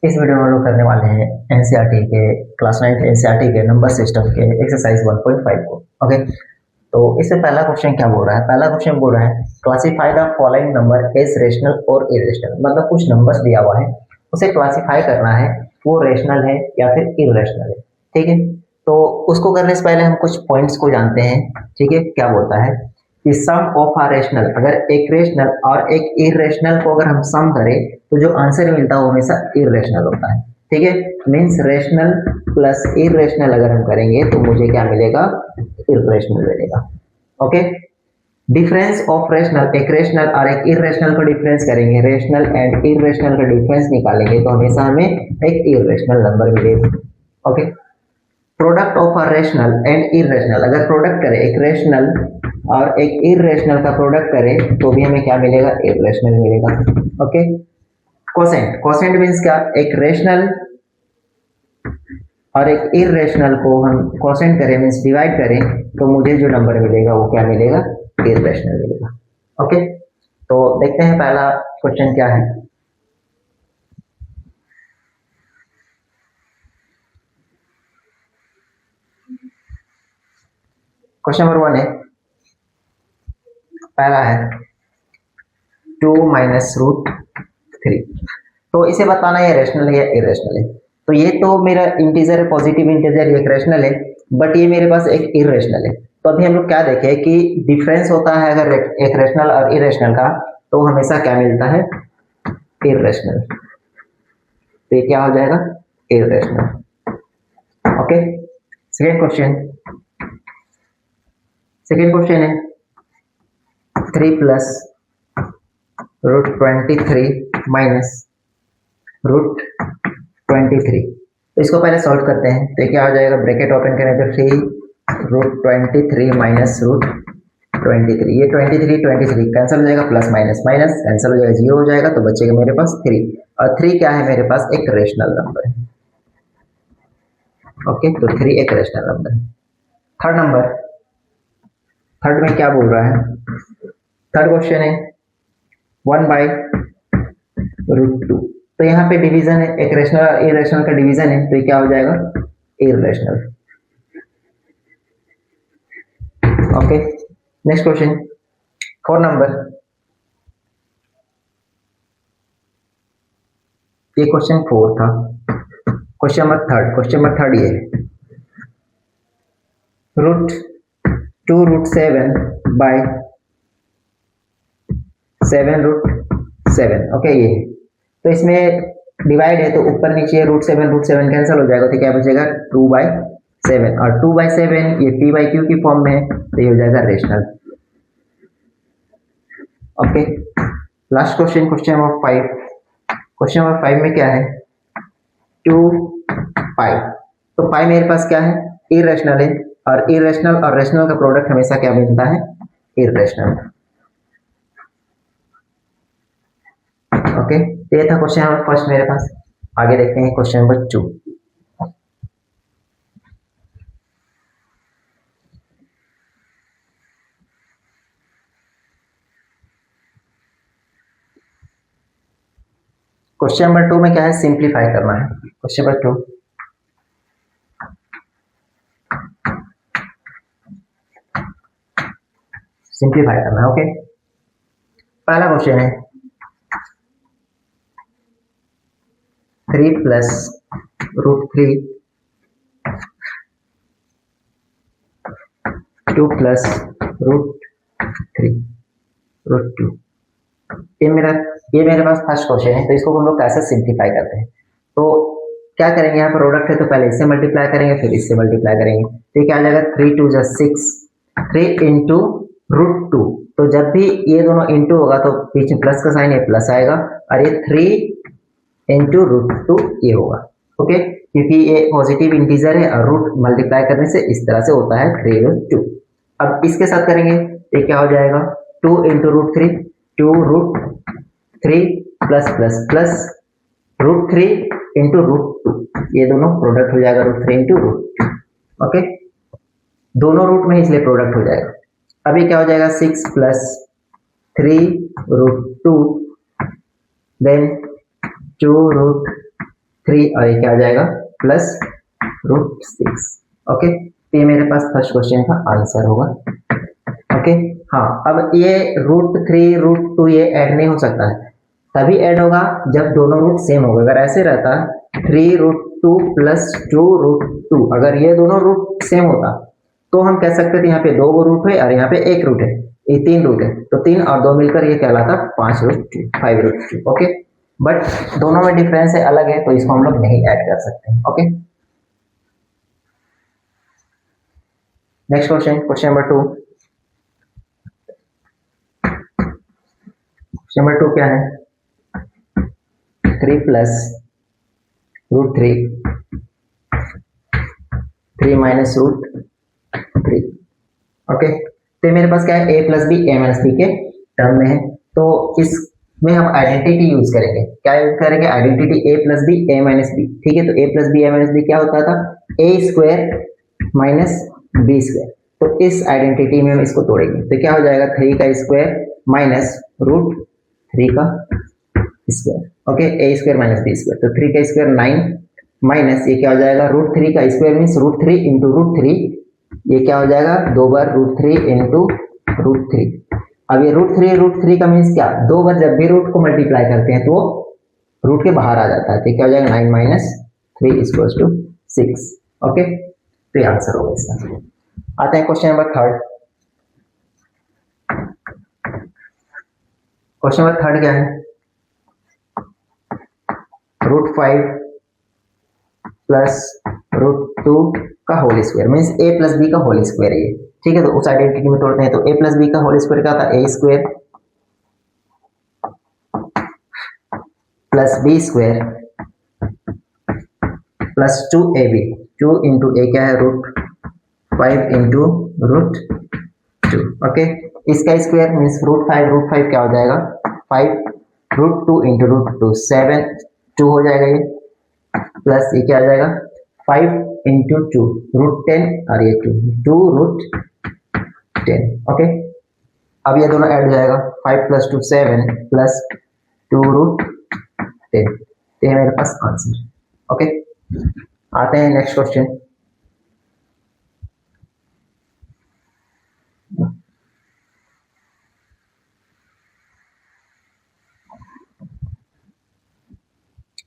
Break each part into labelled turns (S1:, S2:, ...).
S1: इस वीडियो में हम लोग करने वाले हैं एनसीईआरटी के क्लास 9 एनसीईआरटी के नंबर सिस्टम के एक्सरसाइज 1.5 को। ओके, तो इससे पहला क्वेश्चन क्या बोल रहा है? पहला क्वेश्चन बोल रहा है classify the following number as rational और इरेशनल। मतलब कुछ नंबर्स दिया हुआ है, उसे क्लासिफाई करना है, वो रेशनल है या फिर इरेशनल है। ठीक है, तो उसको करने से पहले हम कुछ पॉइंट्स को जानते हैं। ठीक है, क्या बोलता है कि सम ऑफ आ रेशनल, अगर एक रेशनल और एक इरेशनल को अगर हम सम करें तो जो आंसर मिलता है वो हमेशा इरेशनल होता है। ठीक है, मीन्स रेशनल प्लस इरेशनल अगर हम करेंगे तो मुझे क्या मिलेगा? इरेशनल मिलेगा। ओके, डिफरेंस ऑफ रेशनल, एक रेशनल और एक इरेशनल का डिफरेंस करेंगे, रेशनल एंड इरेशनल का डिफरेंस निकालेंगे तो हमेशा हमें एक इरेशनल नंबर मिलेगा। Okay, product of a rational and irrational, अगर प्रोडक्ट करें एक रेशनल और एक इरेशनल का प्रोडक्ट करें तो भी हमें क्या मिलेगा? इरेशनल मिलेगा। ओके, कोसेंट, कोसेंट मीन्स क्या? एक रेशनल और एक इरेशनल को हम कोसेंट करें मीन्स डिवाइड करें तो मुझे जो नंबर मिलेगा वो क्या मिलेगा? इरेशनल मिलेगा। ओके, तो देखते हैं पहला क्वेश्चन क्या है। क्वेश्चन नंबर 1 है, पहला है 2 माइनस रूट 3। तो इसे बताना है रेशनल है या इरेशनल है। तो ये तो मेरा इंटीजर है, पॉजिटिव इंटीजर, ये एक रेशनल है, बट ये मेरे पास एक इरेशनल है। तो अभी हम लोग क्या देखें कि डिफरेंस होता है अगर एक रेशनल और इरेशनल का, तो हमेशा क्या मिलता है? इरेशनल। तो ये क्या हो जाएगा? Irrational. Okay, second question, second question है 3 प्लस रूट 23 माइनस रूट 23। तो इसको पहले सॉल्व करते हैं। तो क्या हो जाएगा? ब्रैकेट ओपन करें तो 3 रूट 23 माइनस रूट 23, ये 23 कैंसिल हो जाएगा, प्लस माइनस माइनस कैंसिल हो जाएगा, 0 हो जाएगा, तो बचेगा मेरे पास 3। और 3 क्या है? मेरे पास एक रेशनल नंबर है। ओके, तो 3 एक रेशनल नंबर है। थर्ड नंबर, थर्ड में क्या बोल रहा है? थर्ड क्वेश्चन है 1/√2। तो यहाँ पे डिवीजन है, एक रेशनल और इरेशनल का डिवीजन है, तो ये क्या हो जाएगा? Irrational. Okay, next question 4 number, ये क्वेश्चन 4 था। क्वेश्चन नंबर थर्ड ये √2√7/7√7। ओके, ये तो इसमें डिवाइड है तो ऊपर नीचे √7 कैंसिल हो जाएगा, तो क्या बचेगा? 2/7, और 2/7 ये p/q की फॉर्म में है, तो ये हो जाएगा rational. Okay, last question, question number 5। Question number 5 में क्या है? 2 पाई। तो पाई मेरे पास क्या है? इरेशनल है, और इरेशनल और रेशनल का प्रोडक्ट हमेशा क्या मिलता है? इरेशनल। ओके, ये था क्वेश्चन नंबर फर्स्ट मेरे पास। आगे देखते हैं क्वेश्चन नंबर 2। क्वेश्चन नंबर 2 में क्या है? सिंप्लीफाई करना है। क्वेश्चन नंबर 2, सिंप्लीफाई करना है। ओके, पहला क्वेश्चन है 3 प्लस √3 2 प्लस √3 √2। ये मेरे पास फर्स्ट क्वेश्चन है, तो इसको हम लोग कैसे सिंप्लीफाई करते हैं? तो क्या करेंगे? यहाँ पर प्रोडक्ट है तो पहले इससे मल्टीप्लाई करेंगे, फिर इससे मल्टीप्लाई करेंगे, तो क्या आ जाएगा? 3 2 जा 6, 3 इंटू √2। तो जब भी ये दोनों इंटू होगा तो पीछे प्लस का साइन, ये प्लस आएगा, और ये 3 इंटू √2 ये होगा। ओके, क्योंकि ये पॉजिटिव इंटीजर है और रूट मल्टीप्लाई करने से इस तरह से होता है 3/2। अब इसके साथ करेंगे, ये क्या हो जाएगा? 2 into √3, 2√3 plus plus plus √3 into √2, ये दोनों प्रोडक्ट हो जाएगा √3 इंटू √2। ओके, दोनों रूट में इसलिए प्रोडक्ट हो जाएगा। अभी क्या हो जाएगा? 6 प्लस 3 √2 देन 2 3 और ये क्या आ जाएगा +√6। ओके, तो ये मेरे पास फर्स्ट क्वेश्चन का आंसर होगा। ओके, हाँ, अब ये √3 √2 ये ऐड नहीं हो सकता है, तभी ऐड होगा जब दोनों रूट सेम होगा। अगर ऐसे रहता 3√2 + 2√2, अगर ये दोनों रूट सेम होता तो हम कह सकते थे यहाँ पे 2 रूट है और यहाँ पे 1 रूट है, ये 3 रूट है, तो 3 और 2 मिलकर ये कहलाता 5√2, 5√2। ओके, बट दोनों में डिफरेंस है, अलग है, तो इसको हम लोग नहीं ऐड कर सकते। Okay, next question, question number 2। Question number 2 क्या है? 3 + √3, 3 - √3। ओके, तो मेरे पास क्या है, a + b a - b के टर्म में है, तो इसमें हम आइडेंटिटी यूज करेंगे। क्या यूज करेंगे? Identity a + b a - b। ठीक है, तो a + b a - b क्या होता था? a² - b²। तो इस आइडेंटिटी में हम इसको तोड़ेंगे, तो क्या हो जाएगा? 3 का स्क्वायर -√3 का स्क्वायर। ओके, a² - b², तो 3 का स्क्वायर 9 माइनस ये क्या हो जाएगा? √3 का स्क्वायर मीन्स √3 × √3, ये क्या हो जाएगा? 2 बार √3 × √3। अब ये √3 का मीन्स क्या? 2 बार जब भी रूट को मल्टीप्लाई करते हैं तो वो रूट के बाहर आ जाता है, तो क्या हो जाएगा? 9 - 3 = 6। ओके, तो ये आंसर होगा इसका। आते हैं क्वेश्चन नंबर 3। क्वेश्चन नंबर 3 क्या है? √5 + √2 का whole square means a + b का होल स्क्वायर है ये। ठीक है, तो उस आइडेंटिटी में तोड़ते हैं, तो a + b का होल स्क्वायर क्या था? a² + b² + 2ab, 2 × a क्या है? √5 × √2। ओके, इसका स्क्वायर मीन्स √5 क्या हो जाएगा? 5, √2 × √2 7, 2 हो जाएगा ये, प्लस ये क्या आ जाएगा? 5 × 2 √10 और ये 2 √10। ओके, अब ये दोनों ऐड हो जाएगा, 5 + 2 7 प्लस 2 √10, तो ये मेरे पास आंसर। ओके, आते हैं next question.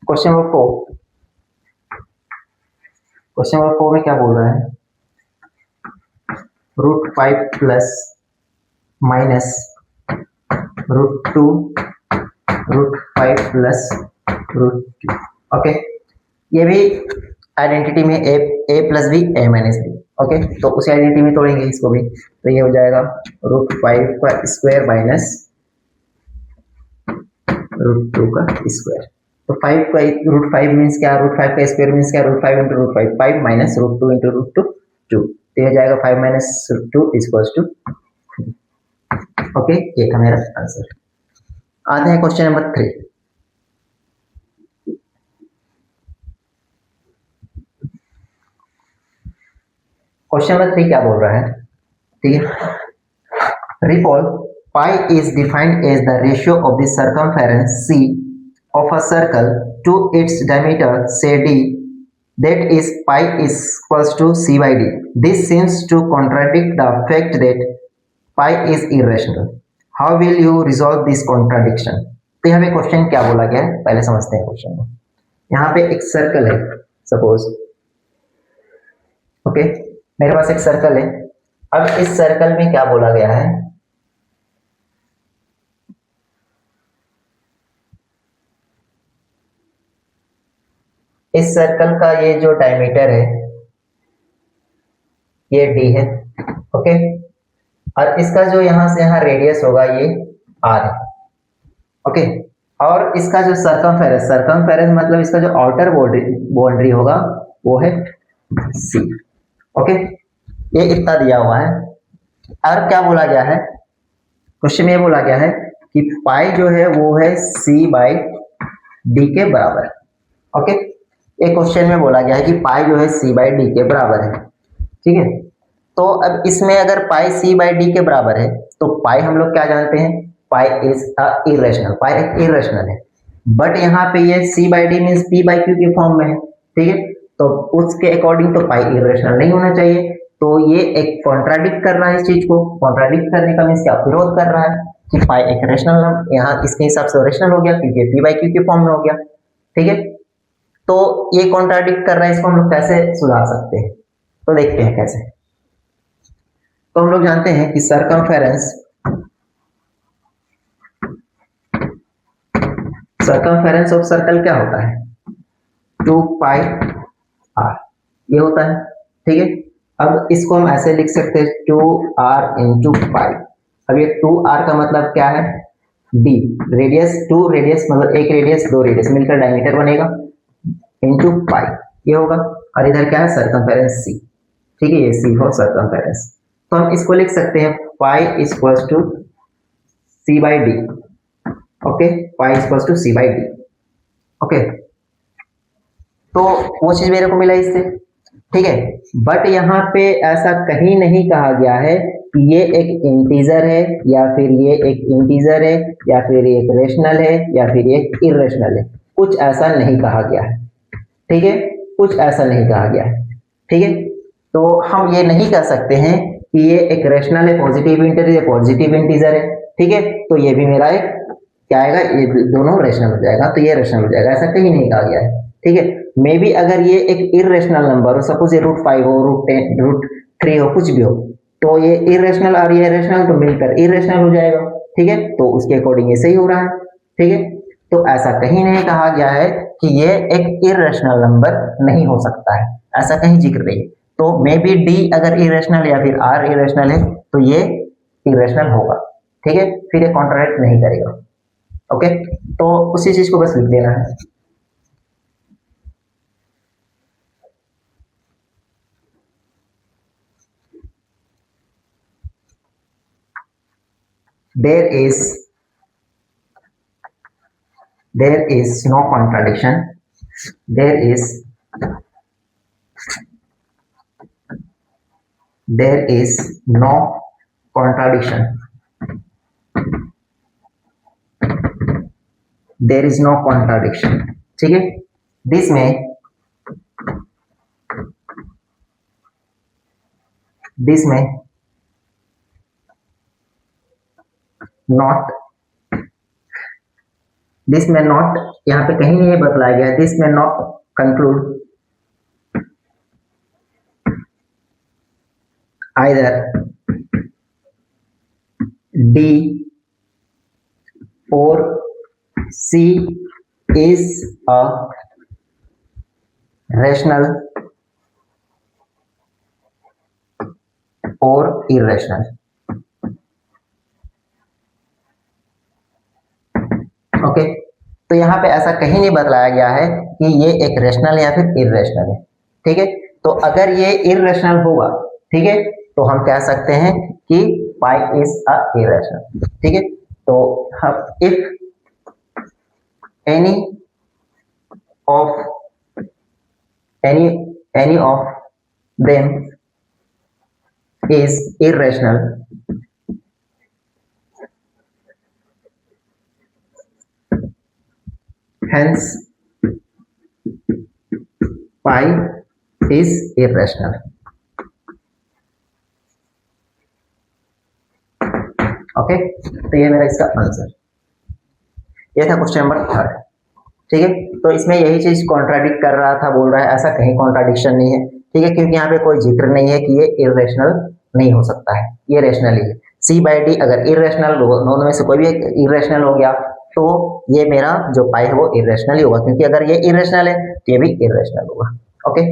S1: Question number 4। Question number 4 में क्या बोल रहा है? √5 प्लस माइनस √2 √5 प्लस √2। ओके, ये भी आइडेंटिटी में a + b a - b। Okay, तो उसी आइडेंटिटी में तोड़ेंगे इसको भी, तो ये हो जाएगा √5 का स्क्वायर माइनस √2 का स्क्वायर। तो 5 का √5 मीन्स क्या? √5 का स्क्वायर मीन्स क्या? √5 × √5, 5 - √2 × √2 2, तो ये जाएगा 5 - 2 = 3। ओके, ये था मेरा आंसर। आते हैं क्वेश्चन नंबर 3। क्वेश्चन नंबर 3 क्या बोल रहा है? ठीक है, recall pi is defined as the ratio of the circumference c of a circle to its diameter say d, that is pi is equals to c/d. This seems to contradict the fact that pi is irrational. How will you resolve this contradiction? तो यहाँ पे question क्या बोला गया है, पहले समझते हैं क्वेश्चन को। यहाँ पे एक सर्कल है सपोज। ओके, मेरे पास एक सर्कल है। अब इस सर्कल में क्या बोला गया है? इस सर्कल का ये जो डायमीटर है ये d है। ओके, और इसका जो यहां से यहां रेडियस होगा ये r है। ओके, और इसका जो सरकमफेरेंस मतलब इसका जो आउटर बाउंड्री होगा वो है c। ओके, ये इतना दिया हुआ है। और क्या बोला गया है? क्वेश्चन में ये बोला गया है कि पाई जो है वो है c/d के बराबर। ओके, एक क्वेश्चन में बोला गया है कि पाई जो है c/d के बराबर है। ठीक है, तो अब इसमें अगर पाई c/d के बराबर है तो पाई हम लोग क्या जानते हैं? पाई इज इरेशनल, पाई एक इरेशनल है। बट यहाँ पे ये c by D means p by Q के फॉर्म में है, ठीक है, तो उसके अकॉर्डिंग तो पाई इरेशनल नहीं होना चाहिए। तो ये एक कॉन्ट्राडिक्ट कर रहा है इस चीज को, कॉन्ट्राडिक्ट करने का मीन्स क्या, विरोध कर रहा है कि पाई एक रेशनल नंबर, यहाँ इसके हिसाब से रेशनल हो गया क्योंकि p बाई क्यू के फॉर्म में हो गया, ठीक है। तो ये कॉन्ट्राडिक्ट कर रहा है, इसको हम लोग कैसे सुधार सकते हैं, तो देखते हैं कैसे। तो हम लोग जानते हैं कि सर्कमफेरेंस ऑफ सर्कल क्या होता है, 2 पाई r, ये होता है, ठीक है। अब इसको हम ऐसे लिख सकते हैं 2r इंटू पाई। अब ये 2r का मतलब क्या है, d रेडियस, 2 रेडियस मतलब एक रेडियस, 2 रेडियस मिलकर डायमीटर बनेगा, इंटू पाई ये होगा, और इधर क्या है सर्कमफेरेंस c, ठीक है, ये c हो सर्कमफेरेंस। तो हम इसको लिख सकते हैं pi equals to c by D, okay, pi equals to c by D, okay. तो वो चीज मेरे को मिला इससे, ठीक है। बट यहाँ पे ऐसा कहीं नहीं कहा गया है कि ये एक इंटीजर है या फिर ये एक इंटीजर है या फिर ये एक रेशनल है या फिर ये एक इरेशनल है, कुछ ऐसा नहीं कहा गया है, ठीक है, कुछ ऐसा नहीं कहा गया है, ठीक है। तो हम ये नहीं कह सकते हैं कि ये एक रेशनल है, पॉजिटिव इंटीजर है, पॉजिटिव इंटीजर है, ठीक है, तो ये भी मेरा एक क्या आएगा, ये दोनों रेशनल हो जाएगा, तो ये रेशनल हो जाएगा, ऐसा कहीं नहीं कहा गया है, ठीक है। मे बी अगर ये एक इरेशनल नंबर हो, सपोज ये √5 हो, √10 √3 हो, कुछ भी हो, तो ये इरेशनल और ये रेशनल तो मिलकर इरेशनल हो जाएगा, ठीक है, तो उसके अकॉर्डिंग ये सही हो रहा है, ठीक है। तो ऐसा कहीं नहीं कहा गया है कि ये एक इरेशनल नंबर नहीं हो सकता है, ऐसा कहीं जिक्र नहीं है। तो मे बी डी अगर इरेशनल या फिर आर इरेशनल है तो ये इरेशनल होगा, ठीक है, फिर ये कॉन्ट्राडिक्ट नहीं करेगा, ओके। तो उसी चीज को बस लिख देना है। there is no contradiction, there is no contradiction, there is no contradiction, ठीक है। दिस में नॉट यहाँ पे कहीं नहीं बतलाया गया, दिस में not conclude either D or C is a rational or irrational, okay. तो यहाँ पे ऐसा कहीं नहीं बतलाया गया है कि ये एक रेशनल या फिर इरेशनल है, ठीक है। तो अगर ये इरेशनल होगा, ठीक है, तो हम कह सकते हैं कि पाई इज अ इरेशनल, ठीक है। तो हम if any of them is irrational, hence pi is irrational, okay. तो ये मेरा इसका आंसर, ये था क्वेश्चन नंबर 3, ठीक है। तो इसमें यही चीज कॉन्ट्राडिक्ट कर रहा था, बोल रहा है ऐसा कहीं कॉन्ट्राडिक्शन नहीं है, ठीक है, क्योंकि यहाँ पे कोई जिक्र नहीं है कि ये इरेशनल नहीं हो सकता है, ये रेशनल ही है। C बाई डी अगर इरेशनल, दोनों में से कोई भी एक इरेशनल हो गया तो ये मेरा जो पाई है वो इरेशनल ही होगा, क्योंकि अगर ये इरेशनल है तो ये भी इरेशनल होगा, ओके।